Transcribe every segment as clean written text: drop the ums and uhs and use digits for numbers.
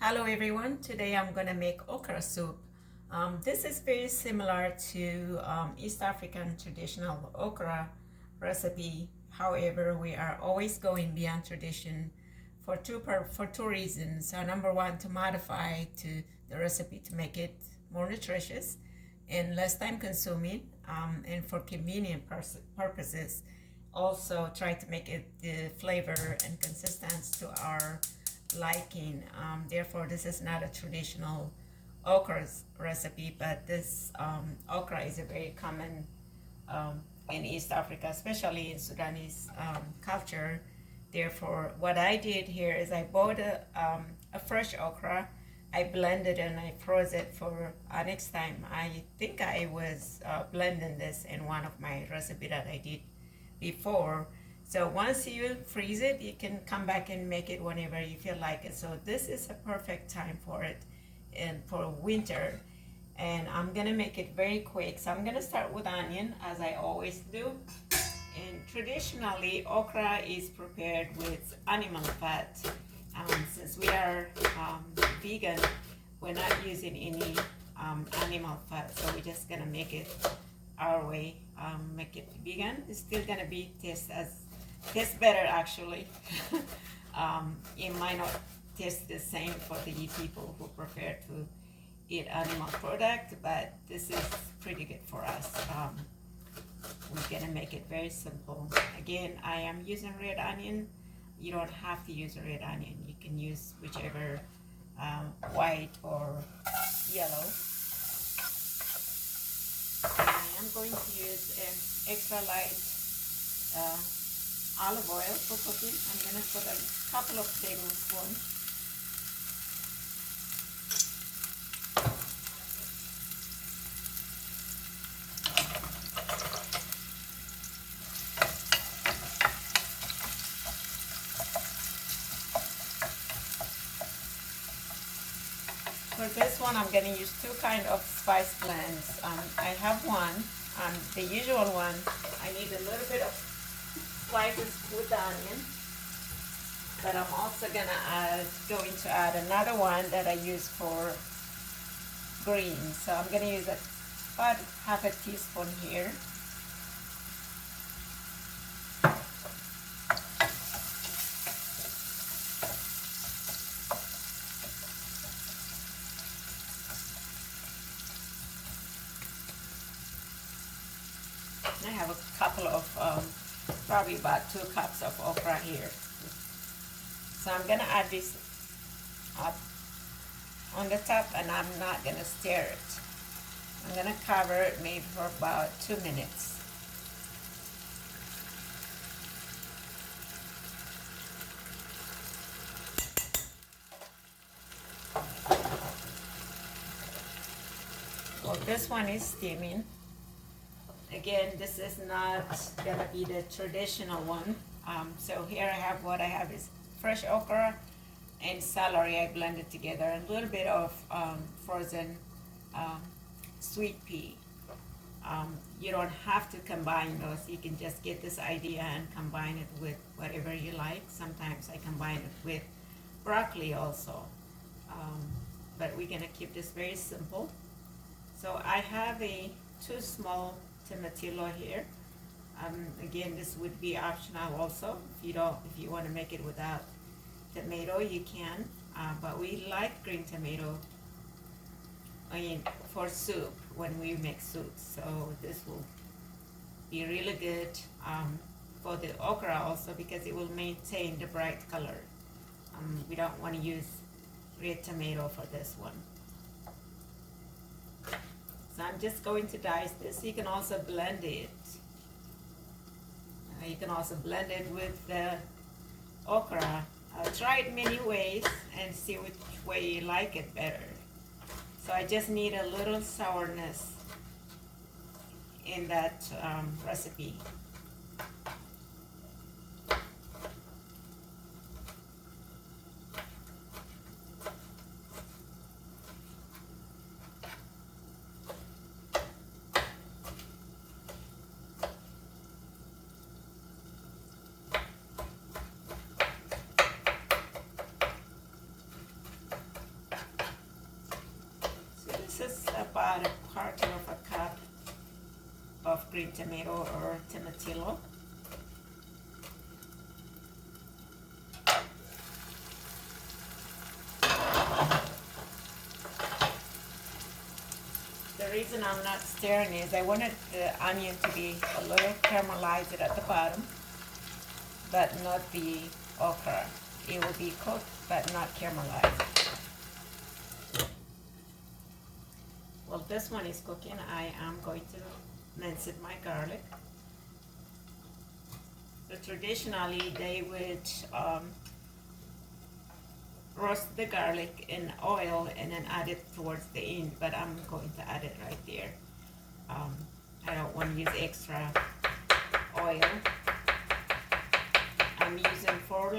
Hello everyone, today I'm gonna make okra soup. This is very similar to East African traditional okra recipe. However, we are always going beyond tradition for two reasons. Number one, to modify to the recipe to make it more nutritious and less time consuming, and for convenient purposes. Also try to make it the flavor and consistency to our liking. Therefore, this is not a traditional okra recipe, but this okra is a very common in East Africa, especially in Sudanese culture. Therefore, what I did here is I bought a fresh okra. I blended and I froze it for next time. I think I was blending this in one of my recipe that I did before. So once you freeze it, you can come back and make it whenever you feel like it. So this is a perfect time for it and for winter. And I'm gonna make it very quick. So I'm gonna start with onion as I always do. And traditionally, okra is prepared with animal fat. Since we are vegan, we're not using any animal fat. So we're just gonna make it our way, make it vegan. It's still gonna be taste better actually. It might not taste the same for the people who prefer to eat animal product, but this is pretty good for us. We're gonna make it very simple. Again, I am using red onion. You don't have to use a red onion. You can use whichever white or yellow. I am going to use an extra light olive oil for cooking. I'm going to put a couple of tablespoons. For this one, I'm going to use two kind of spice blends. I have one, the usual one. I need a little bit of spices with the onion, but I'm also going to add another one that I use for greens. So I'm going to use about half a teaspoon here. I have a couple of, probably about 2 cups of okra here. So I'm gonna add this up on the top and I'm not gonna stir it. I'm gonna cover it maybe for about 2 minutes. Well, this one is steaming. Again, this is not gonna be the traditional one. So here I have what I have is fresh okra and celery. I blended together, a little bit of frozen sweet pea. You don't have to combine those. You can just get this idea and combine it with whatever you like. Sometimes I combine it with broccoli also. But we're gonna keep this very simple. So I have two small tomatillo here. Again, this would be optional also. If you want to make it without tomato, you can. But we like green tomato for soup when we make soup. So this will be really good for the okra also because it will maintain the bright color. We don't want to use red tomato for this one. So I'm just going to dice this. You can also blend it. You can also blend it with the okra. Try it many ways and see which way you like it better. So I just need a little sourness in that recipe. about a quarter of a cup of green tomato or tomatillo. The reason I'm not stirring is I wanted the onion to be a little caramelized at the bottom, but not the okra. It will be cooked, but not caramelized. While this one is cooking, I am going to mince my garlic. So traditionally, they would roast the garlic in oil and then add it towards the end, but I'm going to add it right there. I don't want to use extra oil. I'm using 4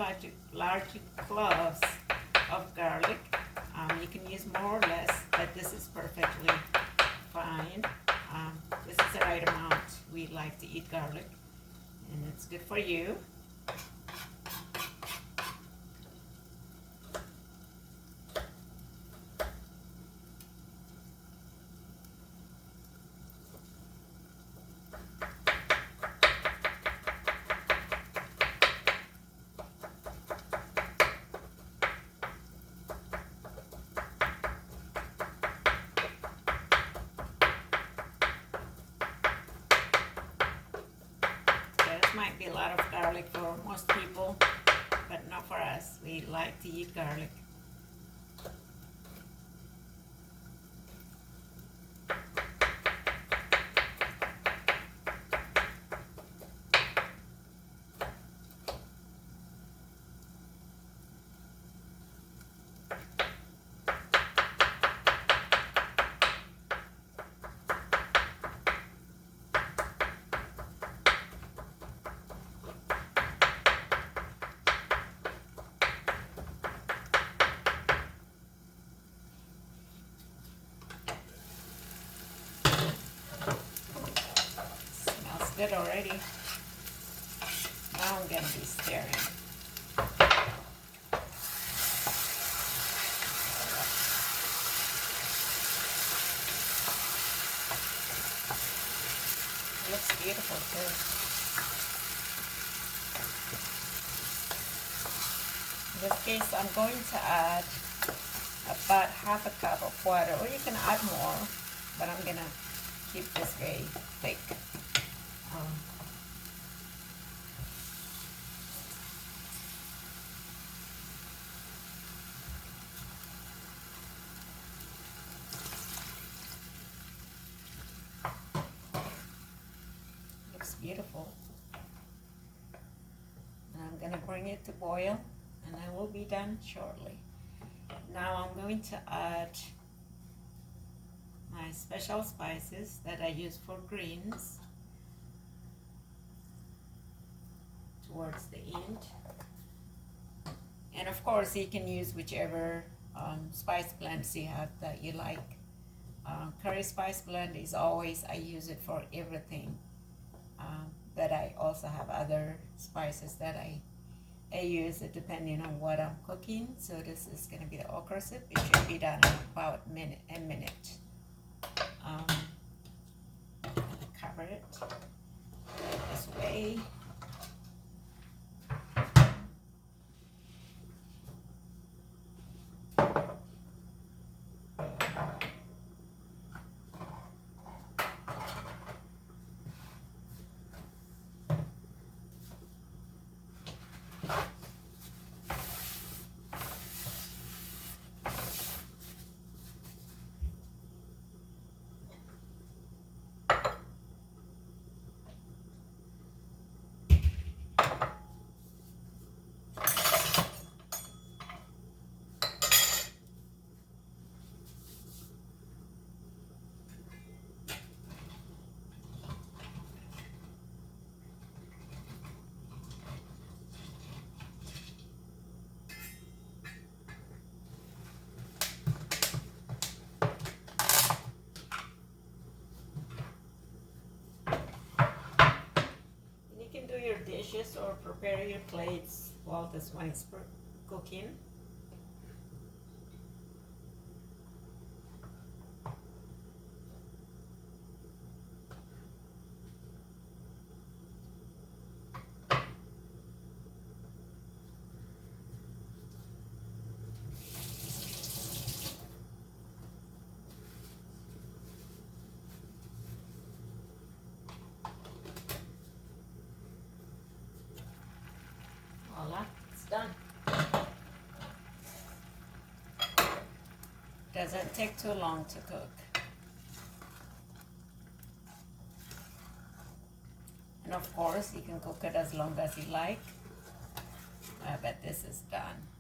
large cloves of garlic. You can use more or less, but this is perfectly fine. This is the right amount. We like to eat garlic, and it's good for you. Might be a lot of garlic for most people, but not for us. We like to eat garlic. Good already. Now I'm going to be stirring. It looks beautiful too. In this case, I'm going to add about half a cup of water, or you can add more, but I'm going to keep this very thick. Looks beautiful. And I'm going to bring it to boil, and I will be done shortly. Now I'm going to add my special spices that I use for greens towards the end. And of course, you can use whichever spice blends you have that you like. Curry spice blend is always, I use it for everything. But I also have other spices that I use it depending on what I'm cooking. So this is going to be the okra soup. It should be done in about a minute. I'm going to cover it this way. Your dishes or prepare your plates while this one is cooking. Voila, it's done. Doesn't take too long to cook. And of course, you can cook it as long as you like. But this is done.